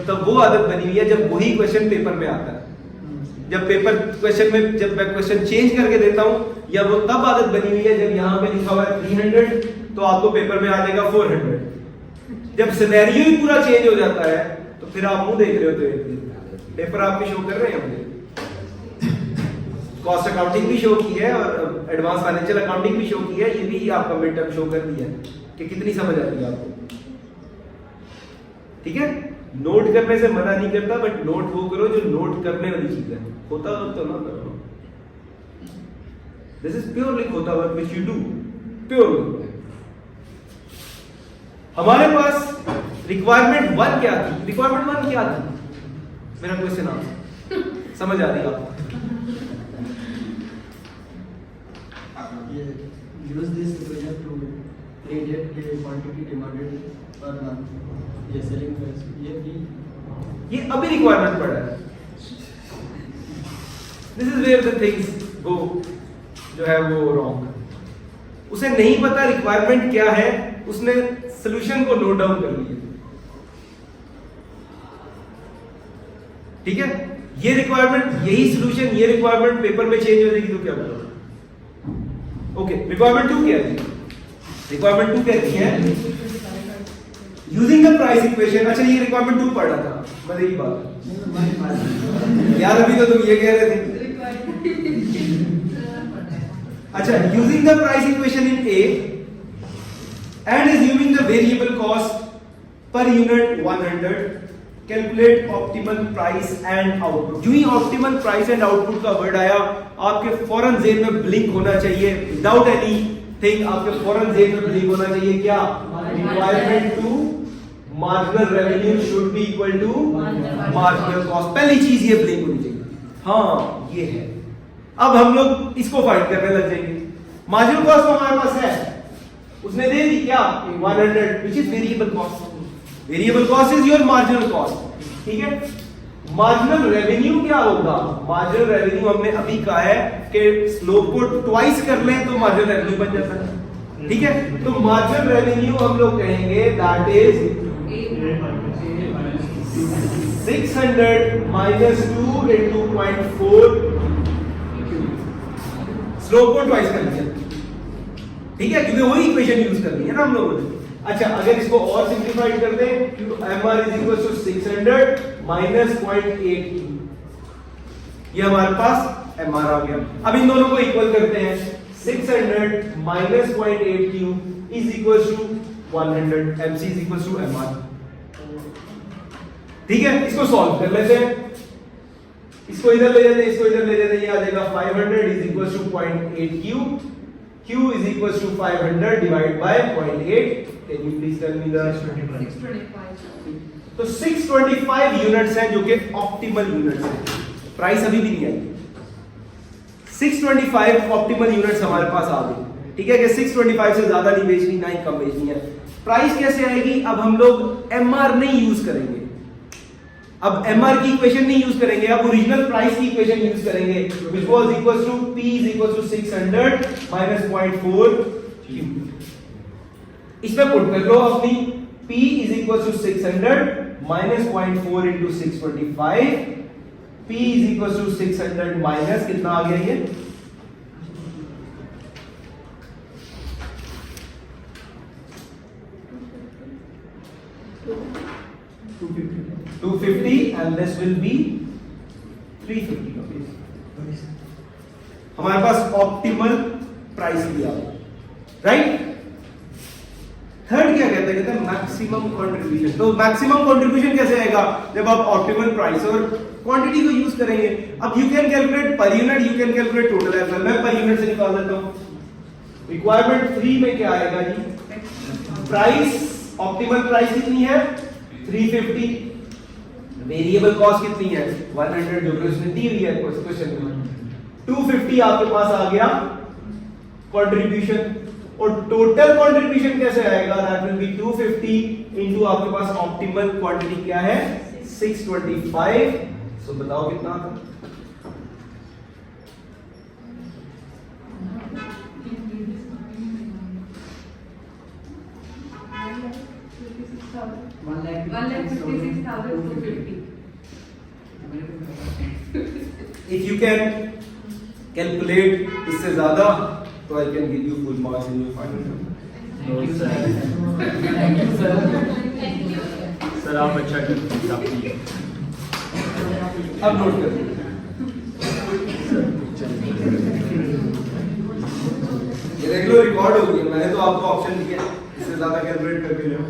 तब वो आदत बनी हुई है जब वही क्वेश्चन पेपर में आता है। जब पेपर क्वेश्चन में, जब मैं क्वेश्चन चेंज करके देता हूं, या वो तब आदत बनी हुई है जब यहाँ पे लिखा हुआ है 300 तो आपको पेपर में आ जाएगा 400। जब सिनेरियो ही पूरा चेंज हो जाता है तो फिर आप मुंह देख रहे होते हैं। पेपर आपके शो कर रहे हैं, मुझे कॉस्ट अकाउंटिंग भी शो की है और एडवांस फाइनेंशियल अकाउंटिंग भी शो की है, ये भी आपका मिड टर्म शो कर दिया है कि कितनी समझ आती है आपको, ठीक है। नोट करने से मना नहीं करता, बट नोट वो करो जो नोट करने वाली चीज है। होता तो ना करो, दिस इज प्योरली होता work which you do, purely. हमारे पास रिक्वायरमेंट 1 क्या थी? रिक्वायरमेंट 1 क्या थी? मेरा क्वेश्चन आंसर समझ आ रही है आपको? use this equation to predict the quantity demanded per month. ये selling price ये भी ये अभी रिक्वायरमेंट पड़ा है. This is where the things go जो है वो रॉन्ग. उसे नहीं पता रिक्वायरमेंट क्या है, उसने सॉल्यूशन को नोट डाउन कर लिया. ठीक है, ये रिक्वायरमेंट, यही सॉल्यूशन, ये रिक्वायरमेंट पेपर में चेंज हो जाएगी तो क्या होगा? ओके, रिक्वायरमेंट 2 क्या है? रिक्वायरमेंट 2 कहती है यूजिंग द प्राइस इक्वेशन. अच्छा, ये रिक्वायरमेंट 2 पढ़ रहा था, मजे की बात यार, अभी तो तुम ये कह रहे थे. अच्छा, using the price equation in A and assuming the variable cost per unit 100, calculate optimal price and output. जो ही ऑप्टिमल प्राइस एंड आउटपुट का वर्ड आया, आपके फौरन जेन में ब्लिंक होना चाहिए, विदाउट एनी थिंग आपके फौरन जेन में ब्लिंक होना चाहिए. क्या? Requirement to marginal revenue should be equal to marginal cost. पहली चीज ये ब्लिंक होनी चाहिए. हाँ, ये है. अब हम लोग इसको फाइंड करने लग जाएंगे. मार्जिनल कॉस्ट हमारे पास है, उसने दे दी क्या? 100, which is variable cost. Variable cost is your marginal cost. ठीक है, मार्जिनल रेवेन्यू क्या होगा? मार्जिनल रेवेन्यू हमने अभी कहा है कि स्लोप को ट्वाइस कर लें तो मार्जिनल रेवेन्यू बन जाता है. ठीक है, तो मार्जिनल रेवेन्यू हम लोग कहेंगे that is 600 minus 2 into 0.4. Slope को ट्वाइस कर लिया. ठीक है, क्योंकि वही इक्वेशन यूज करनी है ना हम लोगों ने. अच्छा, अगर इसको और सिंप्लीफाइड कर दें तो mr is equal to 600 minus 0.8. ये हमारे पास mr आ गया. अब इन दोनों को इक्वल करते हैं. 600 minus 0.8 is equal to 100. mc is equal to mr. ठीक है, इसको सॉल्व कर लेते हैं. इसको इधर ले जाते हैं, इसको इधर ले जाते हैं. ये आ जाएगा 500 is equal to 0.8 q. q is equal to 500 divided by 0.8. Can you please tell me the 625. तो 625 यूनिट्स हैं जो कि ऑप्टिमल यूनिट्स हैं. प्राइस अभी भी नहीं आई. 625 ऑप्टिमल यूनिट्स हमारे पास आ गई. ठीक है, कि 625 से ज्यादा नहीं बेचनी, ना ही कम बेचनी है. प्राइस कैसे आएगी? अब हम लोग एमआर नहीं यूज करेंगे. अब एमआर की इक्वेशन नहीं यूज करेंगे, अब ओरिजिनल प्राइस की इक्वेशन यूज करेंगे, which was equals to p is equals to 600 minus 0.4 q. इसमें पुट कर लो अपनी p is equals to 600 minus 0.4 into 625. p is equals to 600 minus कितना आ गया ये? $250 and this will be $350. हमारे पास ऑप्टिमल प्राइस दिया, राइट? थर्ड क्या कहते हैं? Maximum contribution. तो मैक्सिमम कंट्रीब्यूशन कैसे आएगा? जब आप ऑप्टिमल प्राइस और क्वांटिटी को यूज करेंगे. अब you can calculate per unit, you can calculate total as well. मैं पर यूनिट से निकाल देता हूं. रिक्वायरमेंट 3 में क्या आएगा जी? प्राइस, ऑप्टिमल प्राइस कितनी है? 350. वेरिएबल कॉस्ट कितनी है? 100 जो कि उसने दी हुई है क्वेश्चन में. 250 आपके पास आ गया कंट्रीब्यूशन. और टोटल कंट्रीब्यूशन कैसे आएगा? दैट विल बी 250 इनटू आपके पास ऑप्टिमल क्वांटिटी क्या है? 625. सो बताओ कितना आता? If you can calculate इससे ज्यादा तो I can give you full marks in your final. Thank you, sir. Sir आप अच्छा करते हैं. अब नोट कर. ये देख लो, रिकॉर्ड हो गया. मैंने तो आपको ऑप्शन दिया इससे ज्यादा कैलकुलेट करके लो.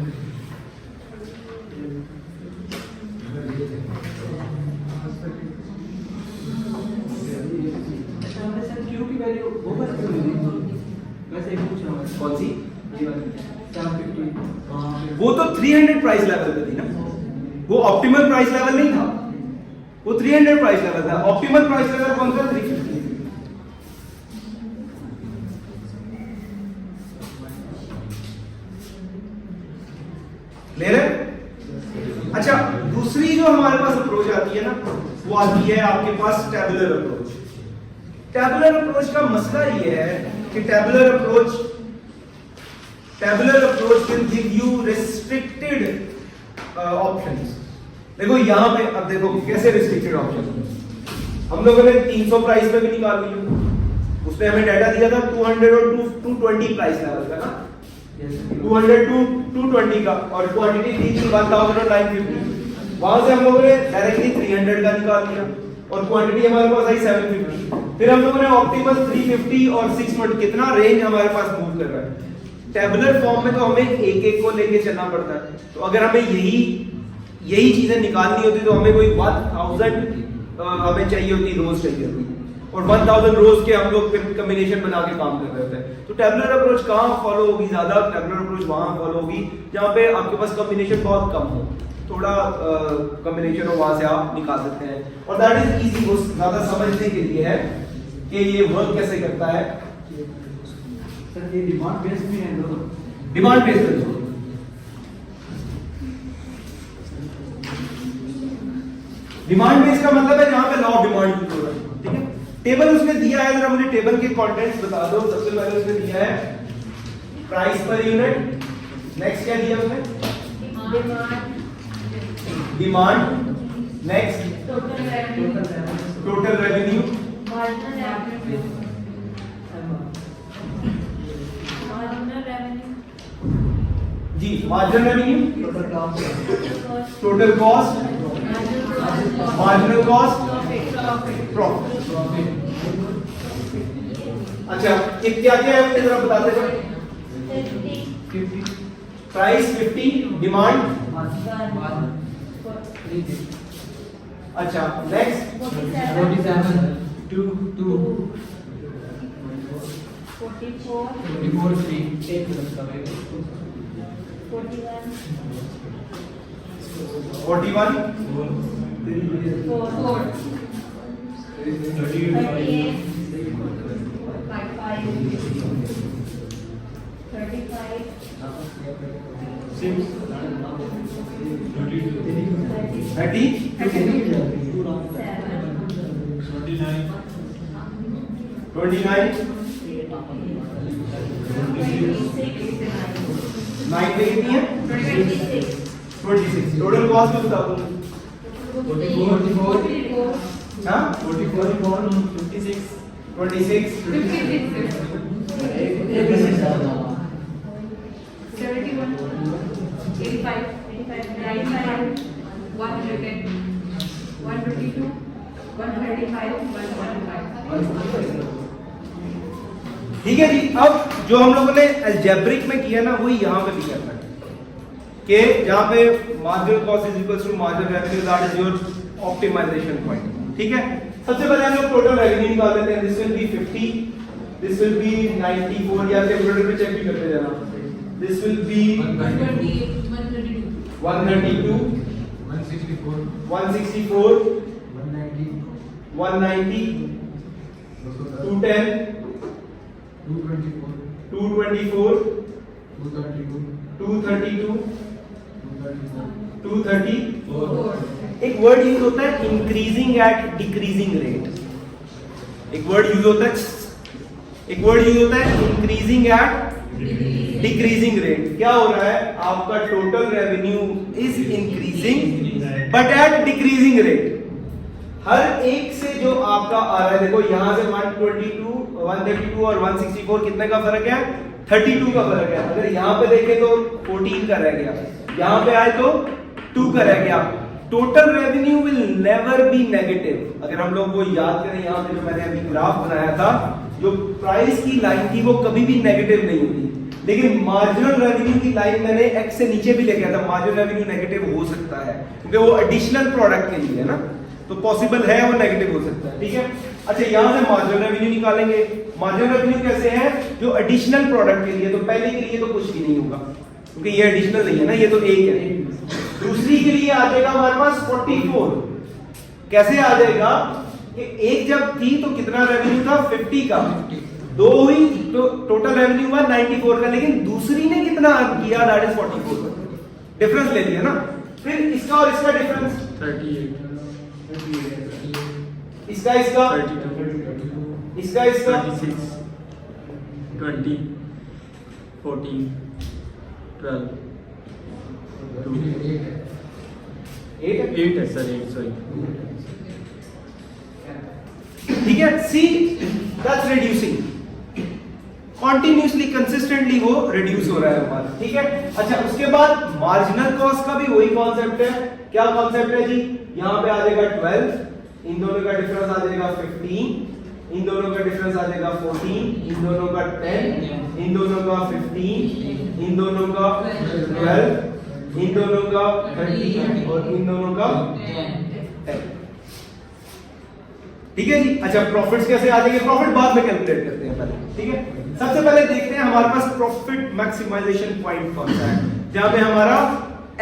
क्यू की वैल्यू होगा वैसे पूछ रहा हूँ. कौन सी? 450. वो तो 300 प्राइस लेवल पे थी ना, वो ऑप्टिमल प्राइस लेवल नहीं था. वो 300 प्राइस लेवल था। ऑप्टिमल प्राइस लेवल कौन सा? 350। क्लियर है? अच्छा, दूसरी जो हमारे पास अप्रोच आती है ना, वो आती है आपके पास टेबुलर अप्रोच। टेबुलर अप्रोच का मसला ये है कि tabular approach will give you restricted options. देखो यहां पे, अब देखो कैसे रिस्ट्रिक्टेड ऑप्शन। हम लोगों ने 300 प्राइस पे भी निकाल लिया, उसमें हमें डाटा दिया था 200 और 220 प्राइस लेवल का ना, 200 टू 220 का, और क्वांटिटी दी थी 1000 और 950। वहां से हम लोगों ने डायरेक्टली 300 का निकाल लिया और क्वांटिटी हमारे पास आई 750। फिर हम लोगों ने ऑप्टिमल 350 और 600, कितना रेंज हमारे पास मूव कर रहा है। टेबुलर फॉर्म में तो हमें एक एक को लेके चलना पड़ता है, तो अगर हमें यही चीजें निकालनी होती तो हमें कोई 1000 हमें चाहिए होती, रोज चाहिए होती, और 1000 रोज के हम लोग फिर कॉम्बिनेशन बना के काम कर रहे होते हैं। तो टेबुलर अप्रोच कहाँ फॉलो होगी ज्यादा? टेबुलर अप्रोच वहां फॉलो होगी जहाँ पे आपके पास कॉम्बिनेशन बहुत कम हो, थोड़ा कॉम्बिनेशन हो, वहां से आप निकाल सकते हैं। और दैट इज इजी, वो ज्यादा समझने के लिए है कि ये वर्क कैसे करता है। सर ये डिमांड बेस्ड भी है दोनों? डिमांड बेस्ड, डिमांड बेस्ड का मतलब है जहां पे लॉ ऑफ डिमांड यूज हो रहा है, ठीक है। टेबल उसने दिया है, जरा मुझे टेबल के कंटेंट्स बता दो। सबसे पहले उसने दिया है प्राइस पर यूनिट, नेक्स्ट क्या दिया उसने? डिमांड, नेक्स्ट टोटल रेवेन्यू, जी marginal revenue, total cost, marginal cost, profit. अच्छा, ये क्या क्या है जरा बताते हैं। प्राइस 50, डिमांड, अच्छा नेक्स्ट 47 2 2 44 3 एक मिनट का वेट 41 26 टोटल कॉस्ट बता दो। 44 हाँ 44 56 26 ठीक है जी। अब जो हम लोगों ने अलजेब्रिक में किया ना, वही यहाँ पे भी करना है कि जहाँ पे marginal cost is equals to marginal revenue, that is your optimisation point. ठीक है, सबसे पहले हम लोग टोटल रेवेन्यू निकाल लेते हैं। This will B 50, this will B 94, या कैलकुलेटर पे चेक भी करते जाना। This will B 132, 164, 190, 210, 224, 232, 230। एक वर्ड यूज होता है इंक्रीजिंग एट डिक्रीजिंग रेट। एक वर्ड यूज होता है इंक्रीजिंग एट डिक्रीजिंग रेट। क्या हो रहा है, आपका total revenue is increasing but at decreasing rate. हर एक से जो आपका आ रहा है, देखो यहां से 122, 132 और 164 कितने का फर्क है? 32 का फर्क है। अगर यहाँ पे देखें तो 14 का रह गया, यहाँ पे आए तो 2 का रह गया। Total revenue will never be negative. अगर हम लोग वो याद करें, यहाँ पे जो मैंने अभी ग्राफ बनाया था, जो प्राइस की लाइन थी वो कभी भी नेगेटिव नहीं होती। लेकिन मार्जिनल रेवेन्यू की लाइन मैंने x से नीचे भी लेके आया था, मार्जिनल रेवेन्यू नेगेटिव हो सकता है क्योंकि वो एडिशनल प्रोडक्ट के लिए है ना, तो पॉसिबल है वो नेगेटिव हो सकता है। ठीक है, अच्छा यहां से मार्जिनल रेवेन्यू निकालेंगे। मार्जिनल रेवेन्यू कैसे है? जो एडिशनल प्रोडक्ट के लिए, तो पहले के लिए तो कुछ भी नहीं होगा क्योंकि ये एडिशनल नहीं है ना, ये तो एक है। दूसरी के लिए आ जाएगा हमारे पास 44, कैसे आ जाएगा कि एक जब थी तो कितना रेवेन्यू था 50 का, दो हुई तो टोटल रेवेन्यू हुआ 94 का, लेकिन दूसरी ने कितना अर्न किया, दैट इज 44 का। डिफरेंस ले लिया ना। फिर इसका और इसका डिफरेंस 38, इसका इसका 32, इसका इसका 36, 20, 14, 12, 8 है सर, 8 सॉरी। ठीक है, see that's reducing, continuously consistently वो रिड्यूस हो रहा है हमारा। ठीक है, अच्छा उसके बाद मार्जिनल कॉस्ट का भी वही कॉन्सेप्ट है। क्या कॉन्सेप्ट है जी, यहां पे आ जाएगा 12, इन दोनों का डिफरेंस आ जाएगा 15, इन दोनों का डिफरेंस आ जाएगा 14, इन दोनों का 10, इन दोनों का 15, इन दोनों का 12, इन दोनों का 13 और इन दोनों का 10। ठीक है जी। अच्छा प्रॉफिट्स कैसे आ जाएंगे, प्रॉफिट बाद में कैलकुलेट करते हैं पहले। ठीक है, सबसे पहले देखते हैं हमारे पास प्रॉफिट मैक्सिमाइजेशन पॉइंट कौन सा है, जहां पे हमारा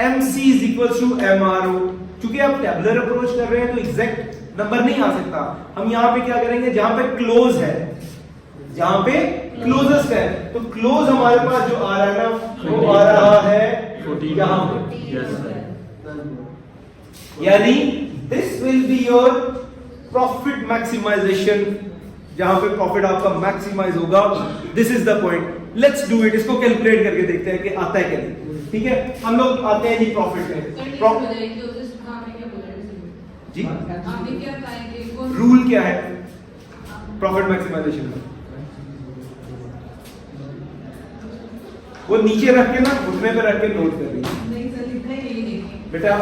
MC is equals to MRO। क्योंकि आप टेबुलर अप्रोच कर रहे हैं तो एग्जैक्ट नंबर नहीं आ सकता। हम यहाँ पे क्या करेंगे, जहां पे क्लोज है, जहां पे क्लोजेस्ट है, तो क्लोज हमारे पास जो आ रहा है ना वो आ रहा है 14, यहाँ पे। Yes sir. यानी this will be your profit maximization, जहां पे प्रॉफिट आपका मैक्सिमाइज होगा। This is the point, let's do it. इसको कैलकुलेट करके देखते हैं कि आता है क्या नहीं। ठीक है, हम लोग आते हैं जी प्रॉफिट में। जी रूल क्या है प्रॉफिट मैक्सिमाइजेशन का, वो नीचे रख के ना घुटने पे रख के नोट कर रही है बेटा।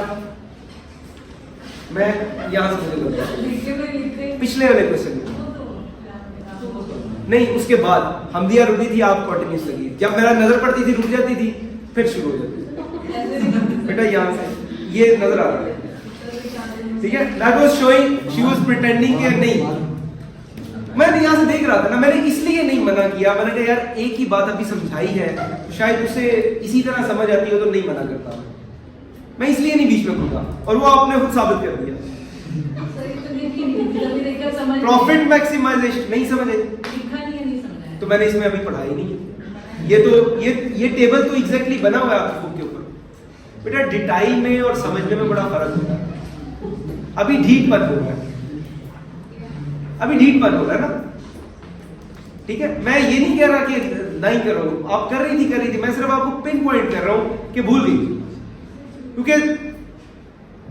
मैं यहां से पिछले वाले क्वेश्चन नहीं, उसके बाद हमदिया रुकी थी, आप कंटिन्यूस लगी। जब मेरा नजर पड़ती थी रुक जाती थी, फिर शुरू हो जाती थी। बेटा यहां से ये नजर आ रहा है। ठीक है, that was showing she was pretending कि नहीं, मैं यहां से देख रहा था ना, मैंने इसलिए नहीं मना किया। मैंने कहा यार एक ही बात अभी समझाई है, तो शायद उसे इसी तरह समझ आती हो तो नहीं मना करता। मैं इसलिए नहीं बीच में घूमा, और वो आपने खुद साबित कर दिया। प्रॉफिट मैक्सिमाइजेशन नहीं समझे तो मैंने इसमें अभी पढ़ाई नहीं है। ये टेबल तो एग्जैक्टली बना हुआ है आपके बुक के ऊपर। बेटा डिटाइल में और समझने में बड़ा फर्क होता है। अभी ढीठपन हो रहा है, अभी ढीठपन हो रहा है ना। ठीक है, मैं ये नहीं कह रहा कि नहीं करो, आप कर रही थी, मैं सिर्फ आपको पिन पॉइंट कर रहा हूं कि भूल गई, क्योंकि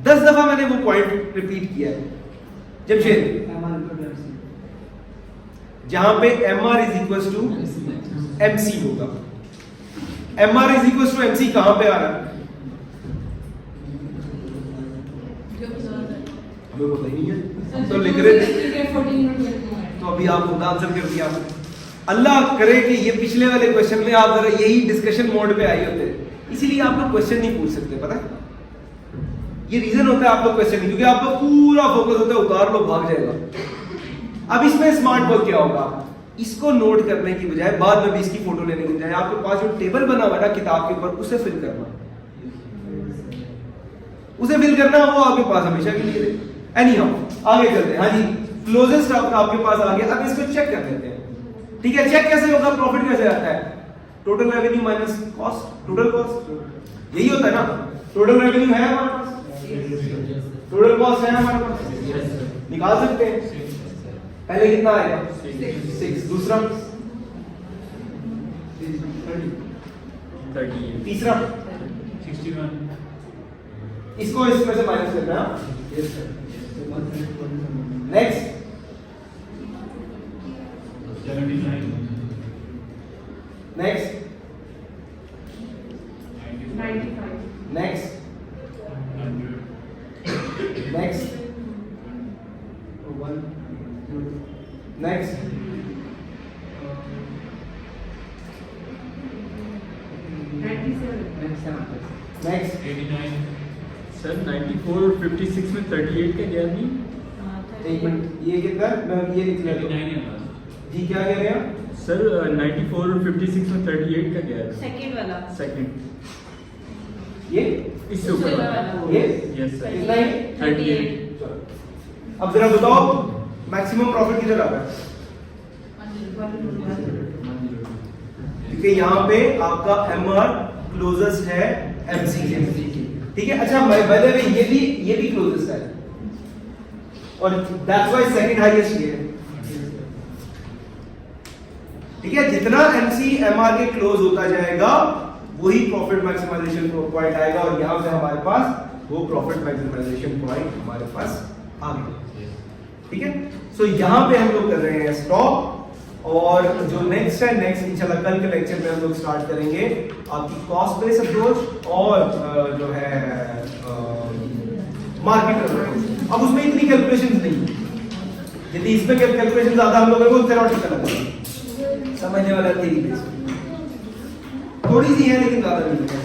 10 दफा मैंने वो पॉइंट रिपीट किया है। जमशेद, जहां पे MR is equal to MC होगा, MR is equal to MC कहां पे आ रहा है, हमें पता ही नहीं है, तो लिख रहे थे तो अभी आप खुद आंसर कर दिया। अल्लाह करे कि ये पिछले वाले क्वेश्चन में आप जरा यही डिस्कशन मोड पे आए होते, इसीलिए आप लोग क्वेश्चन नहीं पूछ सकते। पता है ये रीजन होता है आप लोग क्वेश्चन, क्योंकि आपका पूरा फोकस होता है उतार लो भाग जाएगा। अब इसमें स्मार्ट वर्क क्या होगा, इसको नोट करने की बजाय बाद में भी इसकी फोटो लेने की बजाय आपके पास जो टेबल बना हुआ है ना किताब के ऊपर, उसे फिल करना, वो आपके पास हमेशा के लिए। एनीहाउ आगे चलते हैं। हाँ जी, क्लोजेस्ट आपके पास आ गया। अब इसको चेक कर लेते हैं। ठीक है, चेक कैसे होगा, प्रॉफिट कैसे आता है, total revenue minus cost, total cost यही होता है ना। टोटल रेवेन्यू है हमारे पास, टोटल कॉस्ट है हमारे पास, निकाल सकते हैं। पहले कितना आएगा 6, दूसरा 38, तीसरा 61, इसको इसमें से माइनस करना है। Next 79, next 95, next 100, next next next 89, sir 94 और 56 में 38 का गैप नहीं। एक मिनट, ये कितना, मैं ये लिख लेता हूं। 89 है बस। जी क्या कह रहे हैं सर 94 और 56 में 38 का गैप, सेकंड वाला सेकंड ये इससे ऊपर वाला, ये यस सर कितना है 38, चलो अब जरा बताओ मैक्सिमम प्रॉफिट किधर आ रहा है? क्योंकि यहाँ पे आपका MR क्लोजेस्ट है MC के, ठीक है। अच्छा बाय द वे ये भी क्लोजेस्ट है और दैट्स व्हाई सेकंड हाईएस्ट ये है, ठीक है। जितना MC MR के क्लोज होता जाएगा वही प्रॉफिट मैक्सिमाइजेशन पॉइंट आएगा और यहाँ पे हमारे पास वो प्रॉफिट मैक्सिमाइजेशन पॉइंट हमारे पास आ गया, ठीक है। सो यहाँ पे हम लोग कर रहे हैं स्टॉप और जो नेक्स्ट है नेक्स्ट इंशाल्लाह कल के लेक्चर में हम लोग स्टार्ट करेंगे आपकी कॉस्ट बेस्ड अप्रोच और जो है मार्केट अप्रोच। अब उसमें इतनी कैलकुलेशंस नहीं है, यदि इसमें कैलकुलेशन ज्यादा हम लोगों को थ्योरेटिकल है, समझने वाला थ्योरी बेस्ड थोड़ी सी है लेकिन ज्यादा नहीं है।